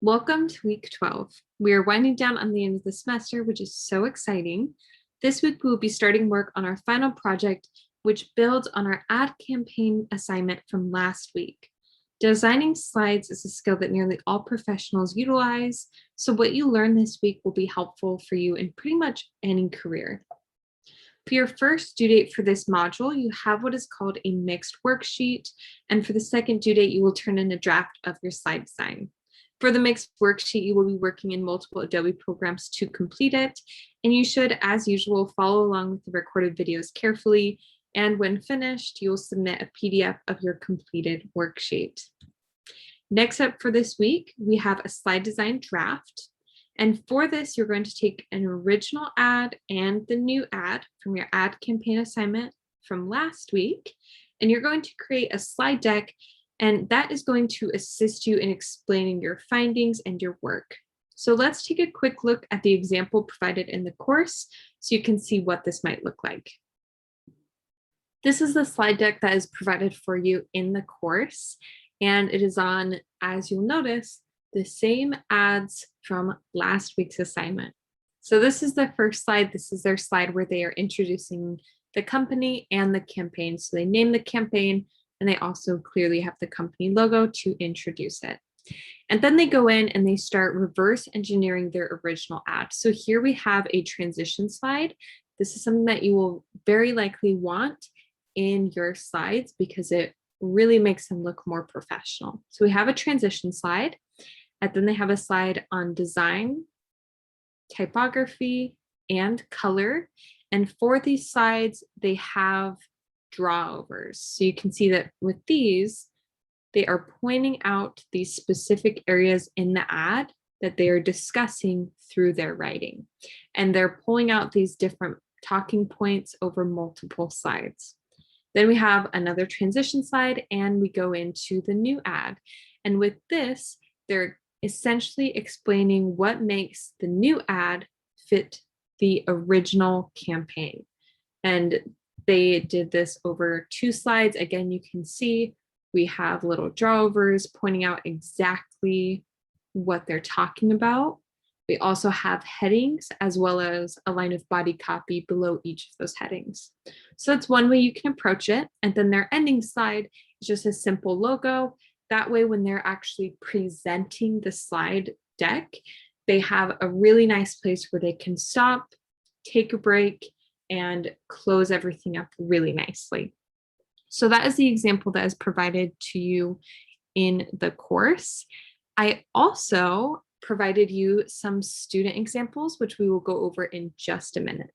Welcome to week 12. We are winding down on the end of the semester, which is so exciting. This week, we will be starting work on our final project, which builds on our ad campaign assignment from last week. Designing slides is a skill that nearly all professionals utilize, so what you learn this week will be helpful for you in pretty much any career. For your first due date for this module, you have what is called a mixed worksheet, and for the second due date, you will turn in a draft of your slide design. For the mixed worksheet, you will be working in multiple Adobe programs to complete it, and you should, as usual, follow along with the recorded videos carefully, and when finished, you will submit a PDF of your completed worksheet. Next up for this week, we have a slide design draft. And for this, you're going to take an original ad and the new ad from your ad campaign assignment from last week, and you're going to create a slide deck, and that is going to assist you in explaining your findings and your work. So let's take a quick look at the example provided in the course so you can see what this might look like. This is the slide deck that is provided for you in the course, and it is on, as you'll notice, the same ads from last week's assignment. So this is the first slide. This is their slide where they are introducing the company and the campaign. So they name the campaign and they also clearly have the company logo to introduce it. And then they go in and they start reverse engineering their original ad. So here we have a transition slide. This is something that you will very likely want in your slides because it really makes them look more professional. So we have a transition slide. And then they have a slide on design, typography, and color. And for these slides, they have drawovers. So you can see that with these, they are pointing out these specific areas in the ad that they are discussing through their writing. And they're pulling out these different talking points over multiple slides. Then we have another transition slide and we go into the new ad. And with this, they're essentially explaining what makes the new ad fit the original campaign. And they did this over 2 slides. Again, you can see we have little drawovers pointing out exactly what they're talking about. We also have headings as well as a line of body copy below each of those headings. So that's one way you can approach it. And then their ending slide is just a simple logo. That way, when they're actually presenting the slide deck, they have a really nice place where they can stop, take a break, and close everything up really nicely. So that is the example that is provided to you in the course. I also provided you some student examples, which we will go over in just a minute.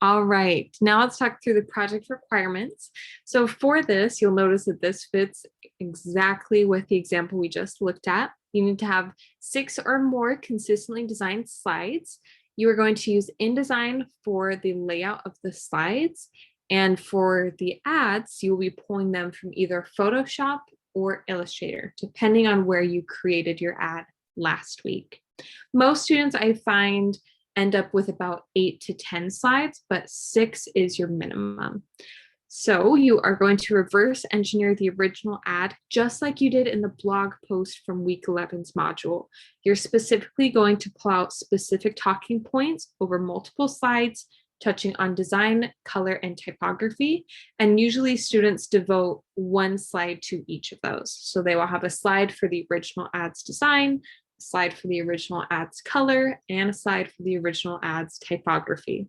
All right, now let's talk through the project requirements. So for this, you'll notice that this fits exactly with the example we just looked at. You need to have 6 or more consistently designed slides. You are going to use InDesign for the layout of the slides. And for the ads, you'll be pulling them from either Photoshop or Illustrator, depending on where you created your ad last week. Most students, I find, end up with about 8 to 10 slides, but 6 is your minimum. So you are going to reverse engineer the original ad just like you did in the blog post from week 11's module. You're specifically going to pull out specific talking points over multiple slides, touching on design, color, and typography. And usually students devote 1 slide to each of those. So they will have a slide for the original ad's design, a slide for the original ad's color, and a slide for the original ad's typography.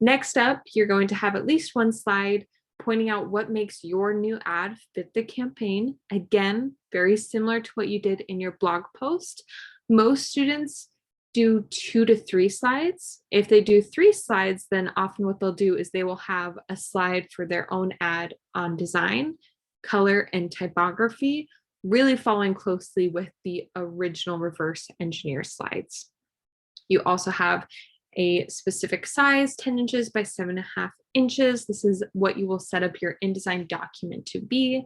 Next up, you're going to have at least 1 slide pointing out what makes your new ad fit the campaign. Again, very similar to what you did in your blog post. Most students do 2 to 3 slides. If they do 3 slides, then often what they'll do is they will have a slide for their own ad on design, color, and typography, really following closely with the original reverse engineer slides. You also have a specific size, 10 inches by 7.5 inches. This is what you will set up your InDesign document to be.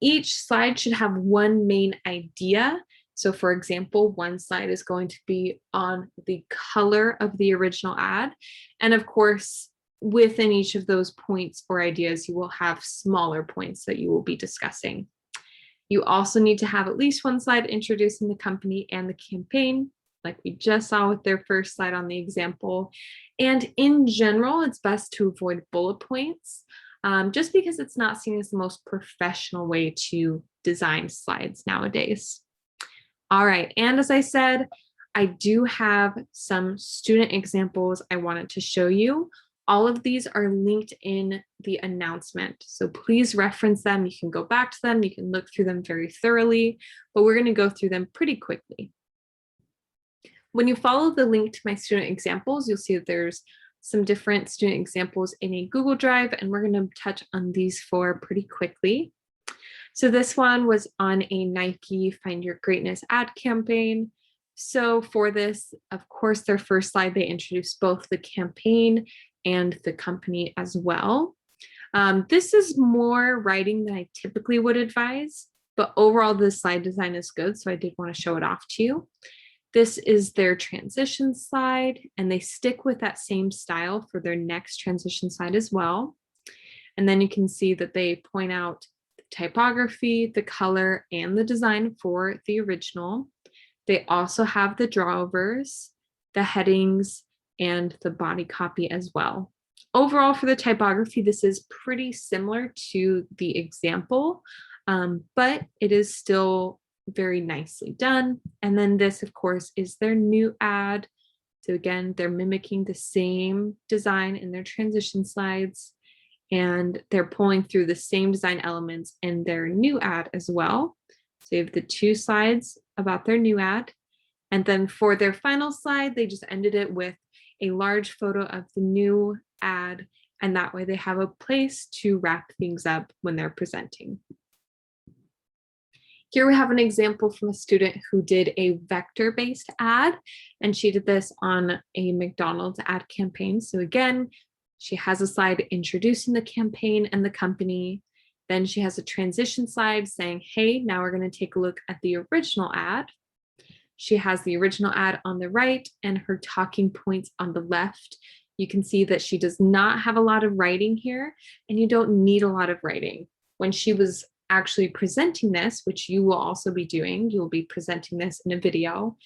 Each slide should have 1 main idea. So for example, 1 slide is going to be on the color of the original ad. And of course, within each of those points or ideas, you will have smaller points that you will be discussing. You also need to have at least one slide introducing the company and the campaign, like we just saw with their first slide on the example. And in general, it's best to avoid bullet points, just because it's not seen as the most professional way to design slides nowadays. All right, and as I said, I do have some student examples I wanted to show you. All of these are linked in the announcement, so please reference them. You can go back to them, you can look through them very thoroughly, but we're going to go through them pretty quickly. When you follow the link to my student examples, you'll see that there's some different student examples in a Google Drive, and we're going to touch on these four pretty quickly. So this one was on a Nike Find Your Greatness ad campaign. So for this, of course, their first slide, they introduced both the campaign and the company as well. This is more writing than I typically would advise, but overall the slide design is good, so I did want to show it off to you. This is their transition slide, and they stick with that same style for their next transition slide as well. And then you can see that they point out the typography, the color, and the design for the original. They also have the drawovers, the headings, and the body copy as well. Overall, for the typography, this is pretty similar to the example, but it is still very nicely done. And then this, of course, is their new ad. So again, they're mimicking the same design in their transition slides, and they're pulling through the same design elements in their new ad as well. So you have the two slides about their new ad. And then for their final slide, they just ended it with a large photo of the new ad. And that way they have a place to wrap things up when they're presenting. Here we have an example from a student who did a vector-based ad, and she did this on a McDonald's ad campaign. So again, she has a slide introducing the campaign and the company. Then she has a transition slide saying, hey, now we're going to take a look at the original ad. She has the original ad on the right and her talking points on the left. You can see that she does not have a lot of writing here, and you don't need a lot of writing. When she was actually presenting this, which you will also be doing, you will be presenting this in a video,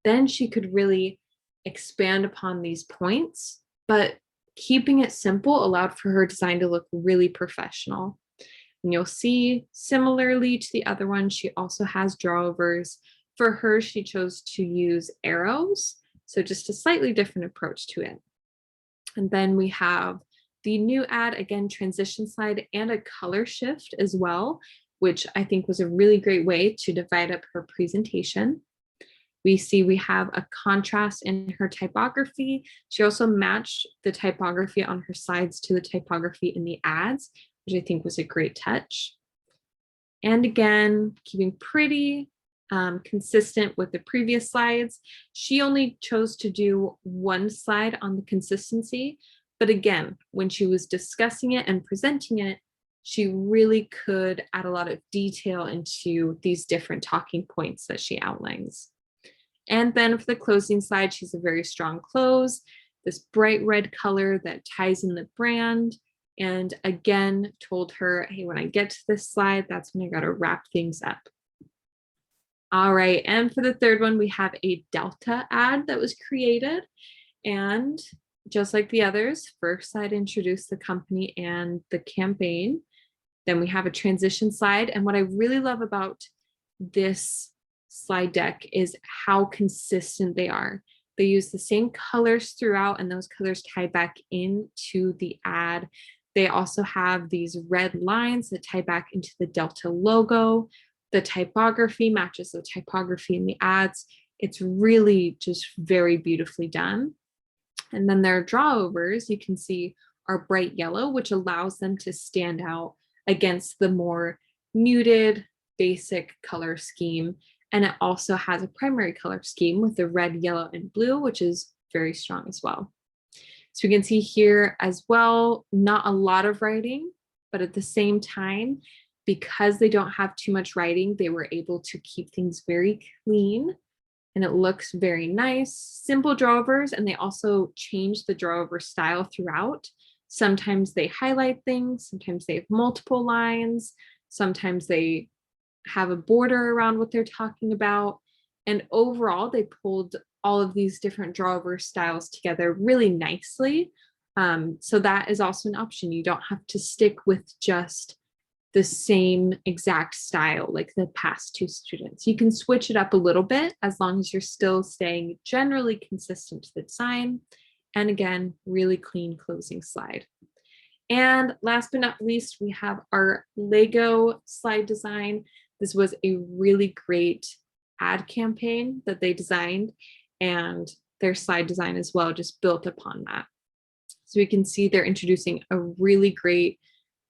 then she could really expand upon these points, but keeping it simple allowed for her design to look really professional. And you'll see, similarly to the other one, she also has drawovers. For her, she chose to use arrows, so just a slightly different approach to it. And then we have the new ad, again, transition slide and a color shift as well, which I think was a really great way to divide up her presentation. We see we have a contrast in her typography. She also matched the typography on her slides to the typography in the ads, which I think was a great touch. And again, keeping pretty consistent with the previous slides. She only chose to do one slide on the consistency, but again, when she was discussing it and presenting it, she really could add a lot of detail into these different talking points that she outlines. And then for the closing slide, she's a very strong close, this bright red color that ties in the brand. And again, told her, hey, when I get to this slide, that's when I got to wrap things up. All right, and for the third one, we have a Delta ad that was created. And just like the others, first slide introduced the company and the campaign. Then we have a transition slide. And what I really love about this slide deck is how consistent they are. They use the same colors throughout, and those colors tie back into the ad. They also have these red lines that tie back into the Delta logo. The typography matches the typography in the ads. It's really just very beautifully done. And then their drawovers, you can see, are bright yellow, which allows them to stand out against the more muted, basic color scheme. And it also has a primary color scheme with the red, yellow, and blue, which is very strong as well. So we can see here as well, not a lot of writing, but at the same time, because they don't have too much writing, they were able to keep things very clean, and it looks very nice. Simple drawovers, and they also change the drawover style throughout. Sometimes they highlight things, sometimes they have multiple lines, sometimes they have a border around what they're talking about. And overall, they pulled all of these different drawover styles together really nicely. So that is also an option. You don't have to stick with just the same exact style like the past two students. You can switch it up a little bit as long as you're still staying generally consistent to the design. And again, really clean closing slide. And last but not least, we have our Lego slide design. This was a really great ad campaign that they designed, and their slide design as well just built upon that. So we can see they're introducing a really great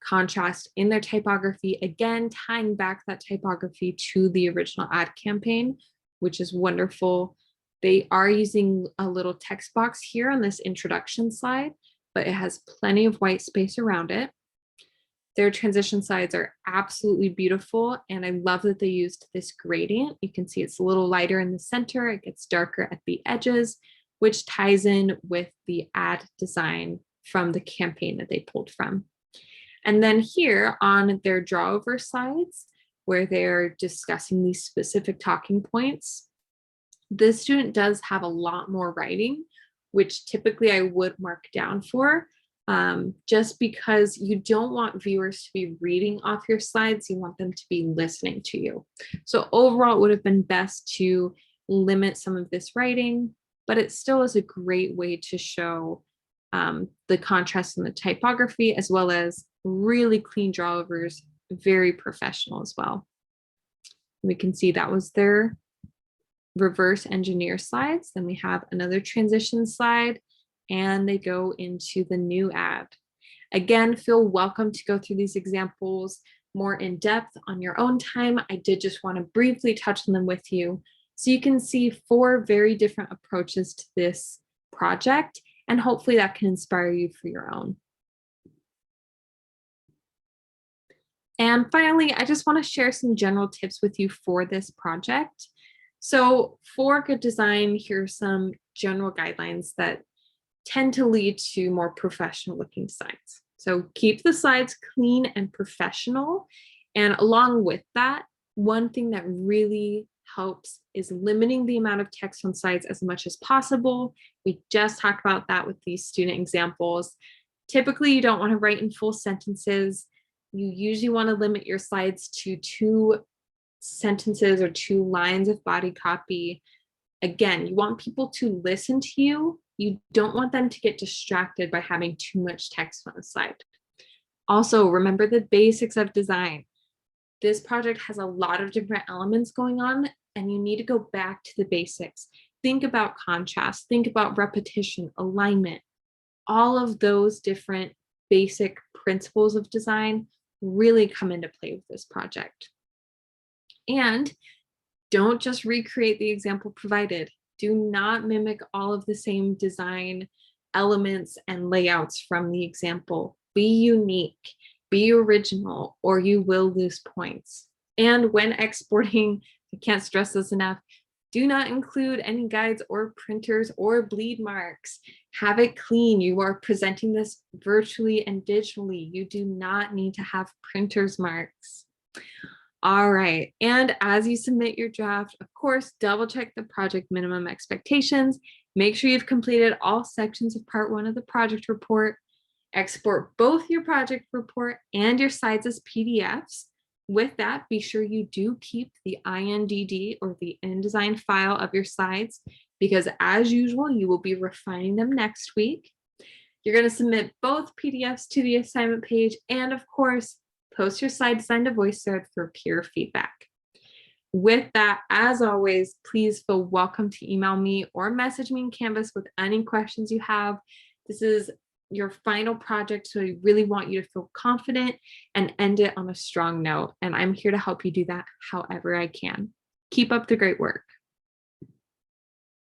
contrast in their typography, again, tying back that typography to the original ad campaign, which is wonderful. They are using a little text box here on this introduction slide, but it has plenty of white space around it. Their transition slides are absolutely beautiful, and I love that they used this gradient. You can see it's a little lighter in the center, it gets darker at the edges, which ties in with the ad design from the campaign that they pulled from. And then here on their drawover slides, where they're discussing these specific talking points, the student does have a lot more writing, which typically I would mark down for, just because you don't want viewers to be reading off your slides, you want them to be listening to you. So overall, it would have been best to limit some of this writing, but it still is a great way to show the contrast in the typography, as well as really clean drawovers, very professional as well. We can see that was their reverse engineer slides. Then we have another transition slide, and they go into the new ad. Again, feel welcome to go through these examples more in depth on your own time. I did just want to briefly touch on them with you, so you can see 4 very different approaches to this project, and hopefully that can inspire you for your own. And finally, I just want to share some general tips with you for this project. So for good design, here are some general guidelines that tend to lead to more professional looking slides. So keep the slides clean and professional. And along with that, one thing that really helps is limiting the amount of text on slides as much as possible. We just talked about that with these student examples. Typically, you don't want to write in full sentences. You usually want to limit your slides to 2 sentences or 2 lines of body copy. Again, you want people to listen to you. You don't want them to get distracted by having too much text on the slide. Also, remember the basics of design. This project has a lot of different elements going on, and you need to go back to the basics. Think about contrast, think about repetition, alignment. All of those different basic principles of design really come into play with this project. And don't just recreate the example provided. Do not mimic all of the same design elements and layouts from the example. Be unique, be original, or you will lose points. And when exporting, I can't stress this enough, do not include any guides or printers or bleed marks. Have it clean. You are presenting this virtually and digitally. You do not need to have printers marks. All right, and as you submit your draft, of course, double check the project minimum expectations. Make sure you've completed all sections of part 1 of the project report. Export both your project report and your slides as PDFs. With that, be sure you do keep the INDD or the InDesign file of your slides, because as usual, you will be refining them next week. You're going to submit both PDFs to the assignment page, and of course, post your slide design to VoiceThread for peer feedback. With that, as always, please feel welcome to email me or message me in Canvas with any questions you have. This is your final project, so I really want you to feel confident and end it on a strong note. And I'm here to help you do that however I can. Keep up the great work.